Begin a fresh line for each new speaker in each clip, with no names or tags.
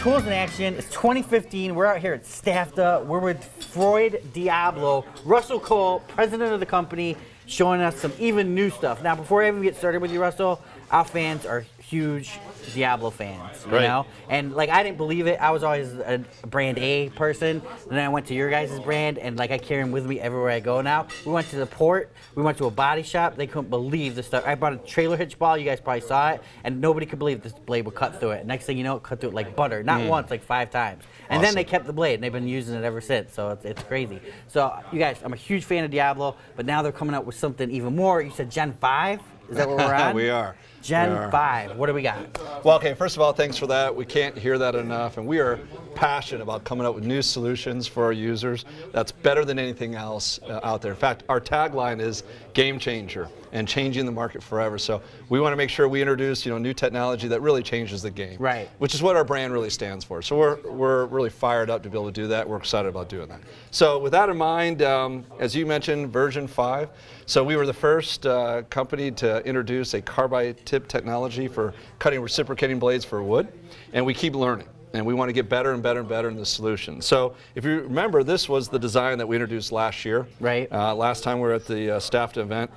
Tools in Action. It's 2015. We're out here at STAFDA. We're with DIABLO, Russell Cole, president of the company, showing us some even new stuff. Now, before I even get started with you, Russell, our fans are huge DIABLO fans, you know? And like, I didn't believe it. I was always a brand A person. And then I went to your guys' brand, and like, I carry them with me everywhere I go now. We went to the port. We went to a body shop. They couldn't believe the stuff. I bought a trailer hitch ball. You guys probably saw it. And nobody could believe this blade would cut through it. Next thing you know, it cut through it like butter. Not once, like 5 times. And then they kept the blade, and they've been using it ever since. So it's crazy. So you guys, I'm a huge fan of DIABLO, but now they're coming out with something even more. You said Gen 5? Is that what we're on?
We are.
Gen 5. What do we got?
Well, okay, first of all, thanks for that. We can't hear that enough, and we are passionate about coming up with new solutions for our users that's better than anything else out there. In fact, our tagline is game changer and changing the market forever. So we want to make sure we introduce, new technology that really changes the game.
Right.
Which is what our brand really stands for. So we're really fired up to be able to do that. We're excited about doing that. So with that in mind, as you mentioned, version 5. So we were the first company to introduce a carbide tip technology for cutting reciprocating blades for wood, and we keep learning. And we want to get better and better and better in the solution. So if you remember, this was the design that we introduced last year.
Right.
Last time we were at the STAFDA event.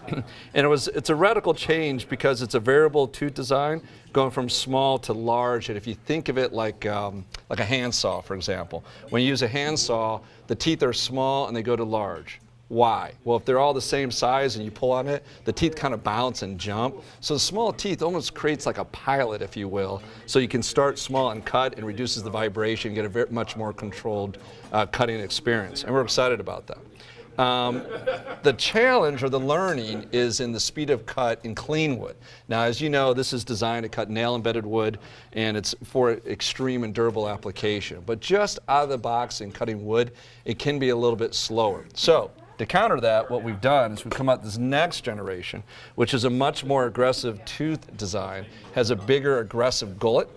And it's a radical change because it's a variable tooth design going from small to large. And if you think of it like a handsaw, for example. When you use a handsaw, the teeth are small and they go to large. Why? Well, if they're all the same size and you pull on it, the teeth kind of bounce and jump. So the small teeth almost creates like a pilot, if you will. So you can start small and cut and reduces the vibration, get a very, much more controlled cutting experience. And we're excited about that. The challenge or the learning is in the speed of cut in clean wood. Now, as you know, this is designed to cut nail-embedded wood, and it's for extreme and durable application. But just out of the box in cutting wood, it can be a little bit slower. So to counter that, what we've done is we've come out with this next generation, which is a much more aggressive tooth design, has a bigger aggressive gullet,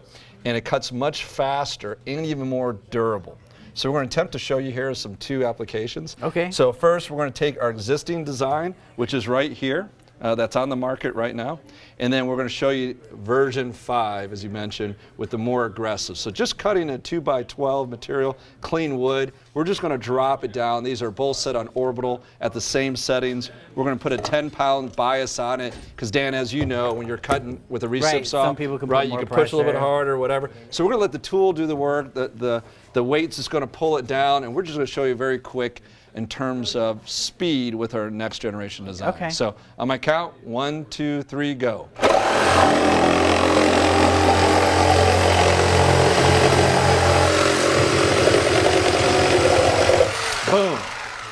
and it cuts much faster and even more durable. So we're going to attempt to show you here some 2 applications.
Okay.
So first, we're going to take our existing design, which is right here. That's on the market right now. And then we're going to show you version 5, as you mentioned, with the more aggressive. So just cutting a 2x12 material, clean wood, we're just going to drop it down. These are both set on orbital at the same settings. We're going to put a 10-pound bias on it, because Dan, as you know, when you're cutting with a recip saw,
some people can
you
put more
can push a little bit
pressure.
harder or whatever. So we're going to let the tool do the work. The weight's just going to pull it down, and we're just going to show you very quick in terms of speed with our next generation design.
Okay.
So on my count, 1, 2, 3, go. Boom.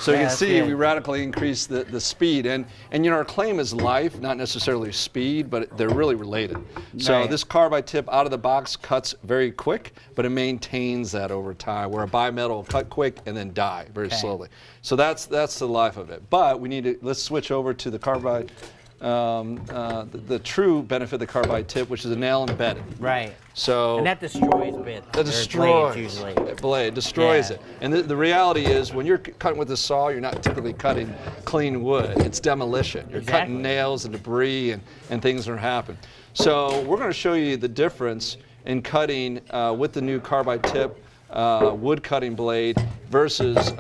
So you can see we radically increased the speed, and our claim is life, not necessarily speed, but they're really related. So this carbide tip out of the box cuts very quick, but it maintains that over time, where a bimetal will cut quick and then die very slowly. So that's the life of it. But we need to, let's switch over to the carbide, the true benefit of the carbide tip, which is a nail embedded.
Right.
So
and that destroys bits.
That destroys
usually.
blade, destroys it. And the reality is, when you're cutting with a saw, you're not typically cutting clean wood. It's demolition. You're cutting nails and debris and things that happen. So we're going to show you the difference in cutting with the new carbide tip wood cutting blade versus 2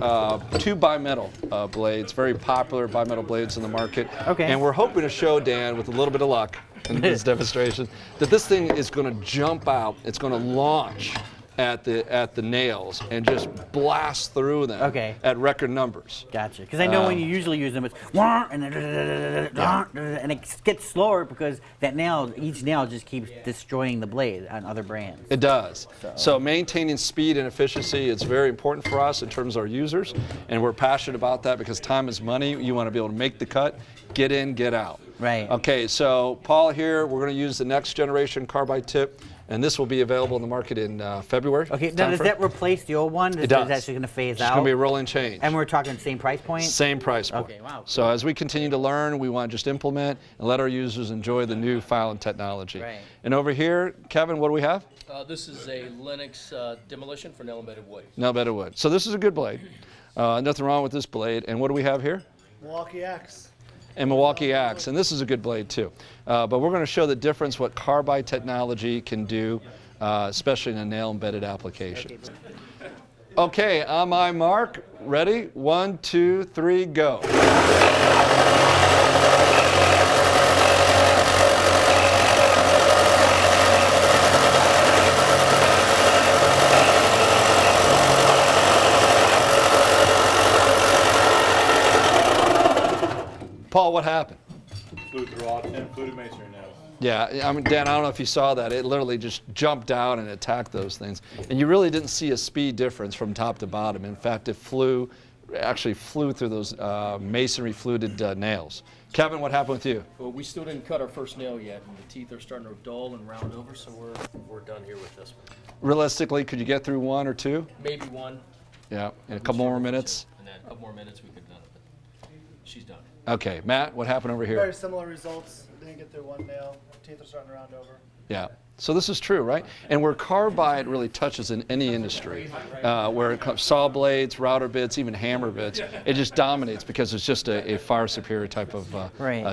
bimetal blades, very popular bimetal blades in the market.
Okay.
And we're hoping to show, Dan, with a little bit of luck in this demonstration, that this thing is going to jump out. It's going to launch at the nails and just blast through them at record numbers.
Gotcha. Because I know when you usually use them, it's and it gets slower because that nail, each nail just keeps destroying the blade on other brands.
It does. So maintaining speed and efficiency is very important for us in terms of our users, and we're passionate about that because time is money. You want to be able to make the cut, get in, get out.
Right.
Okay, so Paul here, we're going to use the next generation carbide tip, and this will be available in the market in February.
Okay, now does that replace the old one?
It does.
It's actually going to phase out?
It's going to be a rolling change.
And we're talking same price point?
Same price point.
Okay, wow.
So as we continue to learn, we want to just implement and let our users enjoy the new file and technology.
Right.
And over here, Kevin, what do we have?
This is a Lennox demolition for nail-embedded wood.
Nail-embedded wood. So this is a good blade. Nothing wrong with this blade. And what do we have here?
Milwaukee X.
And Milwaukee Axe, and this is a good blade too. But we're going to show the difference what carbide technology can do especially in a nail-embedded application. Okay, on my mark, ready? 1, 2, 3, go. Paul, what happened?
Flew through all 10 fluted masonry nails.
Yeah, I mean, Dan, I don't know if you saw that. It literally just jumped out and attacked those things. And you really didn't see a speed difference from top to bottom. In fact, it actually flew through those masonry fluted nails. Kevin, what happened with you?
Well, we still didn't cut our first nail yet, and the teeth are starting to dull and round over, so we're done here with this one.
Realistically, could you get through 1 or 2?
Maybe one.
Yeah, in a couple more minutes?
And then a couple more minutes, we could have done it, but she's done.
Okay, Matt, what happened over here?
Very similar results. Didn't get through one nail. Teeth are starting to round over.
Yeah. So this is true, right? And where carbide really touches in any industry, where it comes saw blades, router bits, even hammer bits, it just dominates because it's just a far superior type of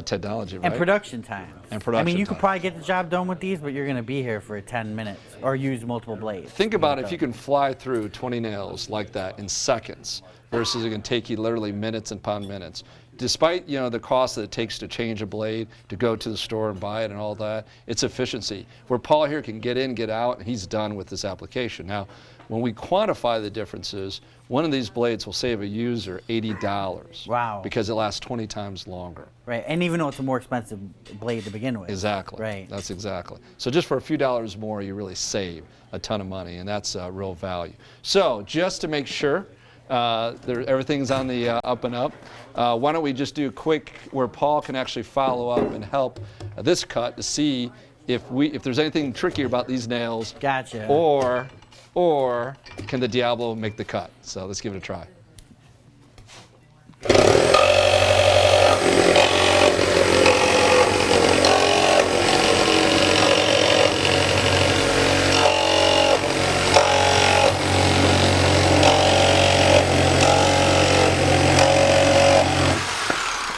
technology, right?
And production time.
And production
I mean, you
time.
could probably get the job done with these, but you're going to be here for 10 minutes or use multiple blades.
Think about if you can fly through 20 nails like that in seconds versus it can take you literally minutes and upon minutes. Despite the cost that it takes to change a blade, to go to the store and buy it and all that, it's efficiency. Where Paul here can get in, get out, and he's done with this application. Now, when we quantify the differences, one of these blades will save a user $80.
Wow.
Because it lasts 20 times longer.
Right, and even though it's a more expensive blade to begin with.
Exactly.
Right.
That's exactly. So just for a few dollars more, you really save a ton of money, and that's real value. So just to make sure, everything's on the up and up. Why don't we just do a quick where Paul can actually follow up and help this cut to see if there's anything trickier about these nails.
Gotcha.
Or can the Diablo make the cut? So let's give it a try.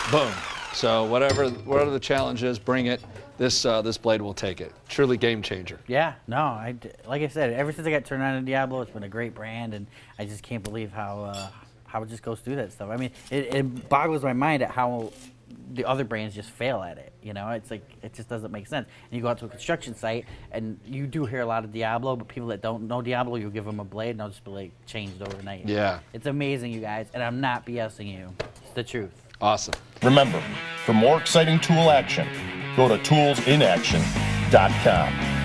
Boom. So whatever the challenge is, bring it. This blade will take it. Truly game changer.
Yeah, no, like I said, ever since I got turned on to Diablo, it's been a great brand, and I just can't believe how it just goes through that stuff. I mean, it boggles my mind at how the other brands just fail at it. It's like it just doesn't make sense. And you go out to a construction site, and you do hear a lot of Diablo, but people that don't know Diablo, you give them a blade, and they'll just be like changed overnight.
Yeah.
It's amazing, you guys, and I'm not BSing you. It's the truth.
Awesome.
Remember, for more exciting tool action, go to toolsinaction.com.